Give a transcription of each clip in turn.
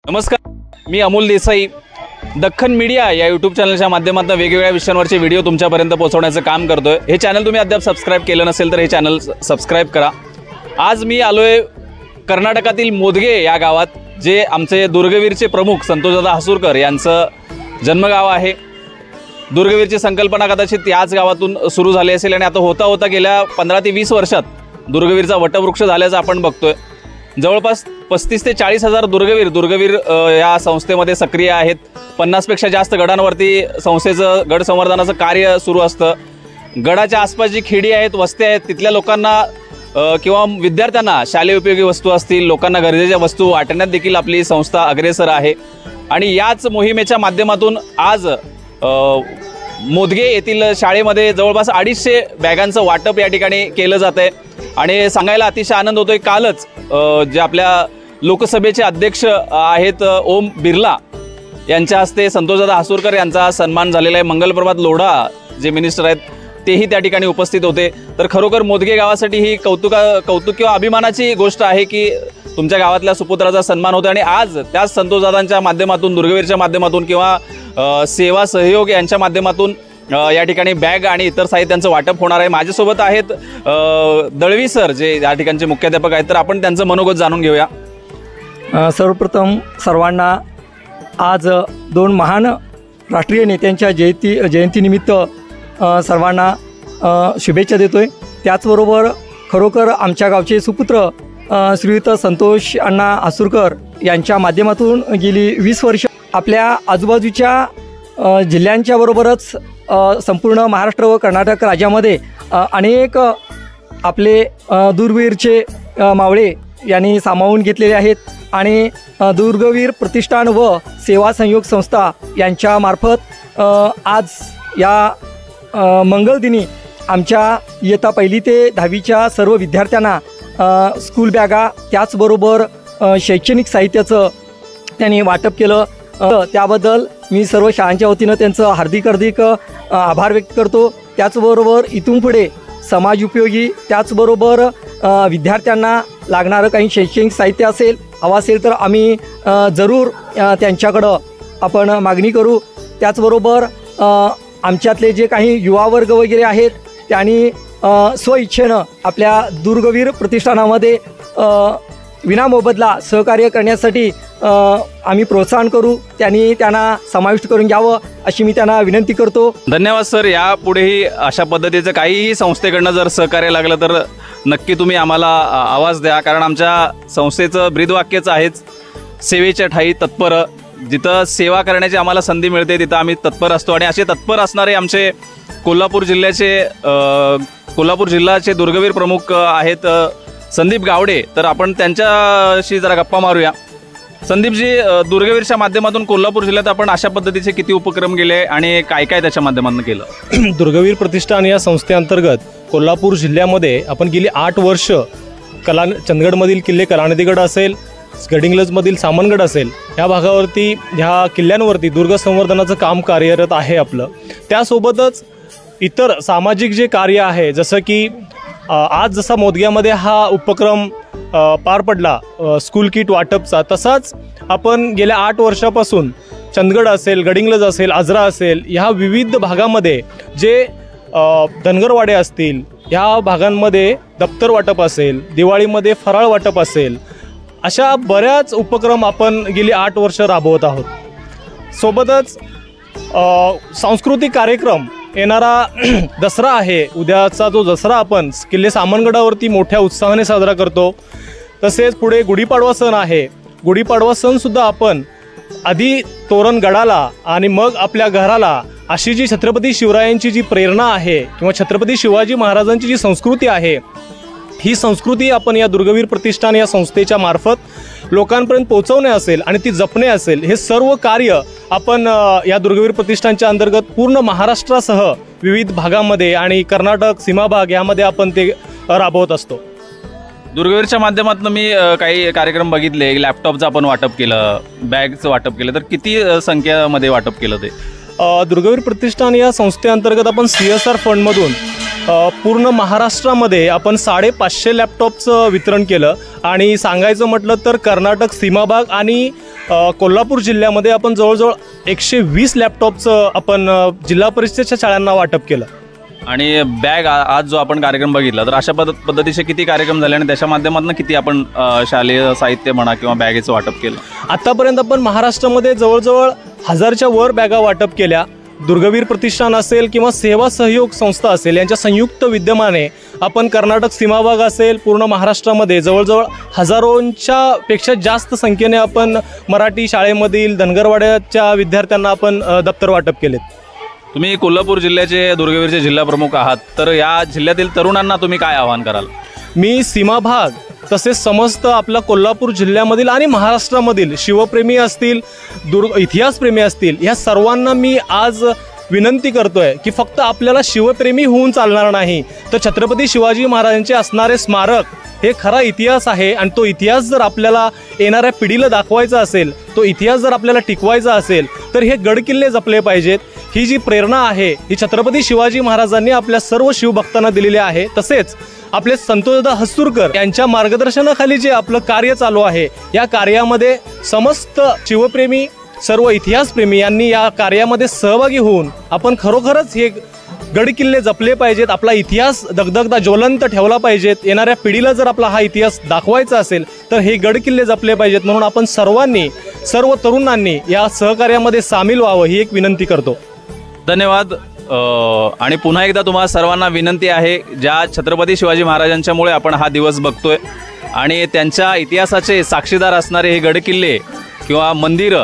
नमस्कार, मी अमोल देसाई. दख्खन मीडिया या यूट्यूब चॅनलच्या माध्यमातून वेगवेगळ्या विषयांवरचे व्हिडिओ तुमच्यापर्यंत पोहोचवण्याचं काम करतोय. हे चॅनल तुम्ही अद्याप सबस्क्राईब केलं नसेल तर हे चॅनल सबस्क्राईब करा. आज मी आलोय कर्नाटकातील मोदगे या गावात, जे आमचे दुर्गवीरचे प्रमुख संतोषदादा हसूरकर यांचं जन्मगाव आहे. दुर्गवीरची संकल्पना कदाचित याच गावातून सुरू झाली असेल आणि आता होता होता गेल्या 15 ते 20 वर्षात दुर्गवीरचा वटवृक्ष झाल्याचं आपण बघतोय. जवळपास 35 ते 40 हजार दुर्गवीर या संस्थेमध्ये सक्रिय आहेत. 50पेक्षा जास्त गडांवरती संस्थेचं गड संवर्धनाचं कार्य सुरू असतं. गडाच्या आसपास जी खेडी आहेत, वस्त्या आहेत, तिथल्या लोकांना किंवा विद्यार्थ्यांना शालेय उपयोगी वस्तू असतील, लोकांना गरजेच्या वस्तू वाटण्यात देखील आपली संस्था अग्रेसर आहे. आणि याच मोहिमेच्या माध्यमातून आज मोदगे येथील शाळेमध्ये जवळपास 250 बॅगांचं वाटप या ठिकाणी केलं जात आहे. आणि सांगायला अतिशय आनंद होतोय, कालच जे आपल्या लोकसभेचे अध्यक्ष आहेत ओम बिर्ला यांच्या हस्ते संतोषदादा हसूरकर यांचा सन्मान झालेला आहे. मंगलप्रभात लोढा जे मिनिस्टर आहेत तेही त्या ठिकाणी उपस्थित होते. तर खरोखर मोदगे गावासाठी ही कौतुक किंवा अभिमानाची गोष्ट आहे की तुमच्या गावातल्या सुपुत्राचा सन्मान होतो. आणि आज त्याच संतोषदादांच्या माध्यमातून, दुर्गवीरच्या माध्यमातून किंवा सेवा सहयोग यांच्या माध्यमातून या ठिकाणी बॅग आणि इतर साहित्यांचं वाटप होणार आहे. माझ्यासोबत आहेत दळवी सर, जे या ठिकाणचे मुख्याध्यापक आहेत. तर आपण त्यांचं मनोगत जाणून घेऊया. सर्वप्रथम सर्वांना आज 2 महान राष्ट्रीय नेत्यांच्या जयंतीनिमित्त सर्वांना शुभेच्छा देतोय. त्याचबरोबर खरोखर आमच्या गावचे सुपुत्र श्रीयुत संतोष अण्णा हसूरकर यांच्या माध्यमातून गेली 20 वर्ष आपल्या आजूबाजूच्या जिल्ह्यांच्या बरोबरच संपूर्ण महाराष्ट्र व कर्नाटक राज्यामध्ये अनेक आपले दूरवीरचे मावळे यांनी सामावून घेतलेले आहेत. आणि दुर्गवीर प्रतिष्ठान व सेवा संयोग संस्था यांच्यामार्फत आज या मंगळदिनी आमच्या इयत्ता 1ली ते 10वीच्या सर्व विद्यार्थ्यांना स्कूल बॅगा, त्याचबरोबर शैक्षणिक साहित्याचं त्यांनी वाटप केलं. त्याबद्दल मी सर्व शाळांच्या वतीनं त्यांचं हार्दिक आभार व्यक्त करतो. त्याचबरोबर इथून पुढे समाज उपयोगी, त्याचबरोबर विद्यार्थ्यांना लागणारं काही शैक्षणिक साहित्य हवं असेल तर आम्ही जरूर त्यांच्याकडं आपण मागणी करू. त्याचबरोबर आमच्यातले जे काही युवा वर्ग वगैरे आहेत त्यांनी स्वइच्छेनं आपल्या दुर्गवीर प्रतिष्ठानामध्ये विनामोबदला सहकार्य करण्यासाठी आम्ही प्रोत्साहन करू. त्यांना समाविष्ट करून घ्यावं अशी मी त्यांना विनंती करतो. धन्यवाद सर. यापुढेही अशा पद्धतीचं काहीही संस्थेकडनं जर सहकार्य लागलं तर नक्की तुम्ही आम्हाला आवाज द्या. कारण आमच्या संस्थेचं ब्रीदवाक्यच आहेच, सेवेच्या ठाई तत्पर. जिथं सेवा करण्याची आम्हाला संधी मिळते तिथं आम्ही तत्पर असतो. आणि असे तत्पर असणारे आमचे कोल्हापूर जिल्ह्याचे दुर्गवीर प्रमुख आहेत संदीप गावडे. तर आपण त्यांच्याशी जरा गप्पा मारूया. संदीपजी, दुर्गवीरच्या माध्यमातून कोल्हापूर जिल्ह्यात आपण अशा पद्धतीचे किती उपक्रम केले आणि काय काय त्याच्या माध्यमातून केलं? दुर्गवीर प्रतिष्ठान या संस्थेअंतर्गत कोल्हापूर जिल्ह्यामध्ये आपण गेली 8 वर्ष चंदगडमधील किल्ले कलानिधीगड असेल, गडिंग्लजमधील सामनगड असेल, ह्या भागावरती, ह्या किल्ल्यांवरती दुर्ग संवर्धनाचं काम कार्यरत आहे आपलं. त्यासोबतच इतर सामाजिक जे कार्य आहे, जसं की आज जसा मोदग्यामध्ये हा उपक्रम पार पडला स्कूल किट वाटपचा, तसाच आपण गेल्या 8 वर्षापासून चंदगड असेल, गडिंग्लज असेल, आजरा असेल, ह्या विविध भागामध्ये जे धनगरवाडे असतील, ह्या भागांमध्ये दप्तर वाटप असेल, दिवाळीमध्ये फराळ वाटप असेल, अशा बऱ्याच उपक्रम आपण गेली 8 वर्ष राबवत आहोत. सोबतच सांस्कृतिक कार्यक्रम, येणारा दसरा आहे, उद्याचा जो दसरा आपण किल्ले सामनगडावरती मोठ्या उत्साहाने साजरा करतो. तसेच पुढे गुढीपाडवा सण आहे. गुढीपाडवा सणसुद्धा आपण आधी तोरण गडाला आणि मग आपल्या घराला, अशी जी छत्रपती शिवरायांची जी प्रेरणा आहे किंवा छत्रपती शिवाजी महाराजांची जी संस्कृती आहे, ही संस्कृती आपण या दुर्गवीर प्रतिष्ठान या संस्थेच्या मार्फत लोकांपर्यंत पोहोचवणे असेल आणि ती जपणे असेल, हे सर्व कार्य आपण या दुर्गवीर प्रतिष्ठानच्या अंतर्गत पूर्ण महाराष्ट्रासह विविध भागामध्ये आणि कर्नाटक सीमाभाग यामध्ये आपण ते राबवत असतो. दुर्गवीरच्या माध्यमातून मी काही कार्यक्रम बघितले. लॅपटॉपचं आपण वाटप केलं, बॅगचं वाटप केलं. तर किती संख्येमध्ये वाटप केलं ते? दुर्गवीर प्रतिष्ठान या संस्थेअंतर्गत आपण CSR फंडमधून पूर्ण महाराष्ट्रामध्ये आपण 550 लॅपटॉपचं वितरण केलं. आणि सांगायचं म्हटलं तर कर्नाटक सीमाभाग आणि कोल्हापूर जिल्ह्यामध्ये आपण जवळजवळ 120 लॅपटॉपचं आपण जिल्हा परिषदेच्या शाळांना वाटप केलं. आणि बॅग आज जो आपण कार्यक्रम बघितला तर अशा पद्धतीचे किती कार्यक्रम झाले आणि त्याच्या माध्यमातून किती आपण शालेय साहित्य म्हणा किंवा बॅगेचं वाटप केलं? आत्तापर्यंत आपण महाराष्ट्रामध्ये जवळजवळ 1000च्या वर बॅगा वाटप केल्या. दुर्गवीर प्रतिष्ठान असेल किंवा सेवा सहयोग संस्था असेल यांच्या संयुक्त विद्यमाने आपण कर्नाटक सीमाभाग असेल पूर्ण महाराष्ट्रामध्ये जवळजवळ हजारोंच्या पेक्षा जास्त संख्येने आपण मराठी शाळेमधील धनगरवाड्याच्या विद्यार्थ्यांना आपण दप्तर वाटप केलेत. तुम्ही कोल्हापूर जिल्ह्याचे दुर्गवीरचे जिल्हा प्रमुख आहात, तर या जिल्ह्यातील तरुणांना तुम्ही काय आवाहन कराल? मी सीमाभाग तसेच समस्त आपला कोल्हापूर जिल्ह्यामधील आणि महाराष्ट्रामधील शिवप्रेमी असतील, इतिहासप्रेमी असतील, ह्या सर्वांना मी आज विनंती करतोय की फक्त आपल्याला शिवप्रेमी होऊन चालणार नाही, तर छत्रपती शिवाजी महाराजांचे असणारे स्मारक हे खरा इतिहास आहे. आणि तो इतिहास जर आपल्याला येणाऱ्या पिढीला दाखवायचा असेल, तो इतिहास जर आपल्याला टिकवायचा असेल, तर हे गडकिल्ले जपले पाहिजेत. ही जी प्रेरणा आहे ही छत्रपती शिवाजी महाराजांनी आपल्या सर्व शिवभक्तांना दिलेली आहे. तसेच आपले संतोषदादा हस्तुरकर यांच्या मार्गदर्शनाखाली जे आपलं कार्य चालू आहे, या कार्यामध्ये समस्त शिवप्रेमी, सर्व इतिहासप्रेमी यांनी या कार्यामध्ये सहभागी होऊन आपण खरोखरच हे गडकिल्ले जपले पाहिजेत. आपला इतिहास दगदगदा ज्वलंत ठेवला पाहिजेत. येणाऱ्या पिढीला जर आपला हा इतिहास दाखवायचा असेल तर हे गडकिल्ले जपले पाहिजेत. म्हणून आपण सर्वांनी, सर्व तरुणांनी या सहकार्यामध्ये सामील व्हावं ही एक विनंती करतो. धन्यवाद. आणि पुन्हा एकदा तुम्हाला सर्वांना विनंती आहे, ज्या छत्रपती शिवाजी महाराजांच्यामुळे आपण हा दिवस बघतोय आणि त्यांच्या इतिहासाचे साक्षीदार असणारे हे गडकिल्ले किंवा मंदिरं,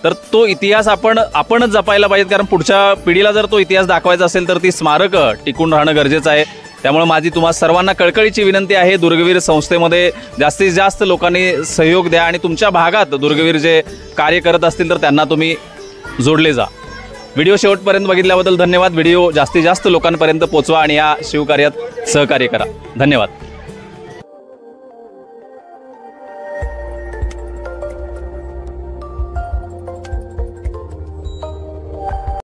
तर तो इतिहास आपणच जपायला पाहिजेत. कारण पुढच्या पिढीला जर तो इतिहास दाखवायचा असेल तर ती स्मारकं टिकून राहणं गरजेचं आहे. त्यामुळे माझी तुम्हा सर्वांना कळकळीची विनंती आहे, दुर्गवीर संस्थेमध्ये जास्तीत जास्त लोकांनी सहयोग द्या आणि तुमच्या भागात दुर्गवीर जे कार्य करत असतील तर त्यांना तुम्ही जोडले जा. व्हिडिओ शेवटपर्यंत बघितल्याबद्दल धन्यवाद. व्हिडिओ जास्तीत जास्त लोकांपर्यंत पोहोचवा आणि या शिवकार्यात सहकार्य करा. धन्यवाद.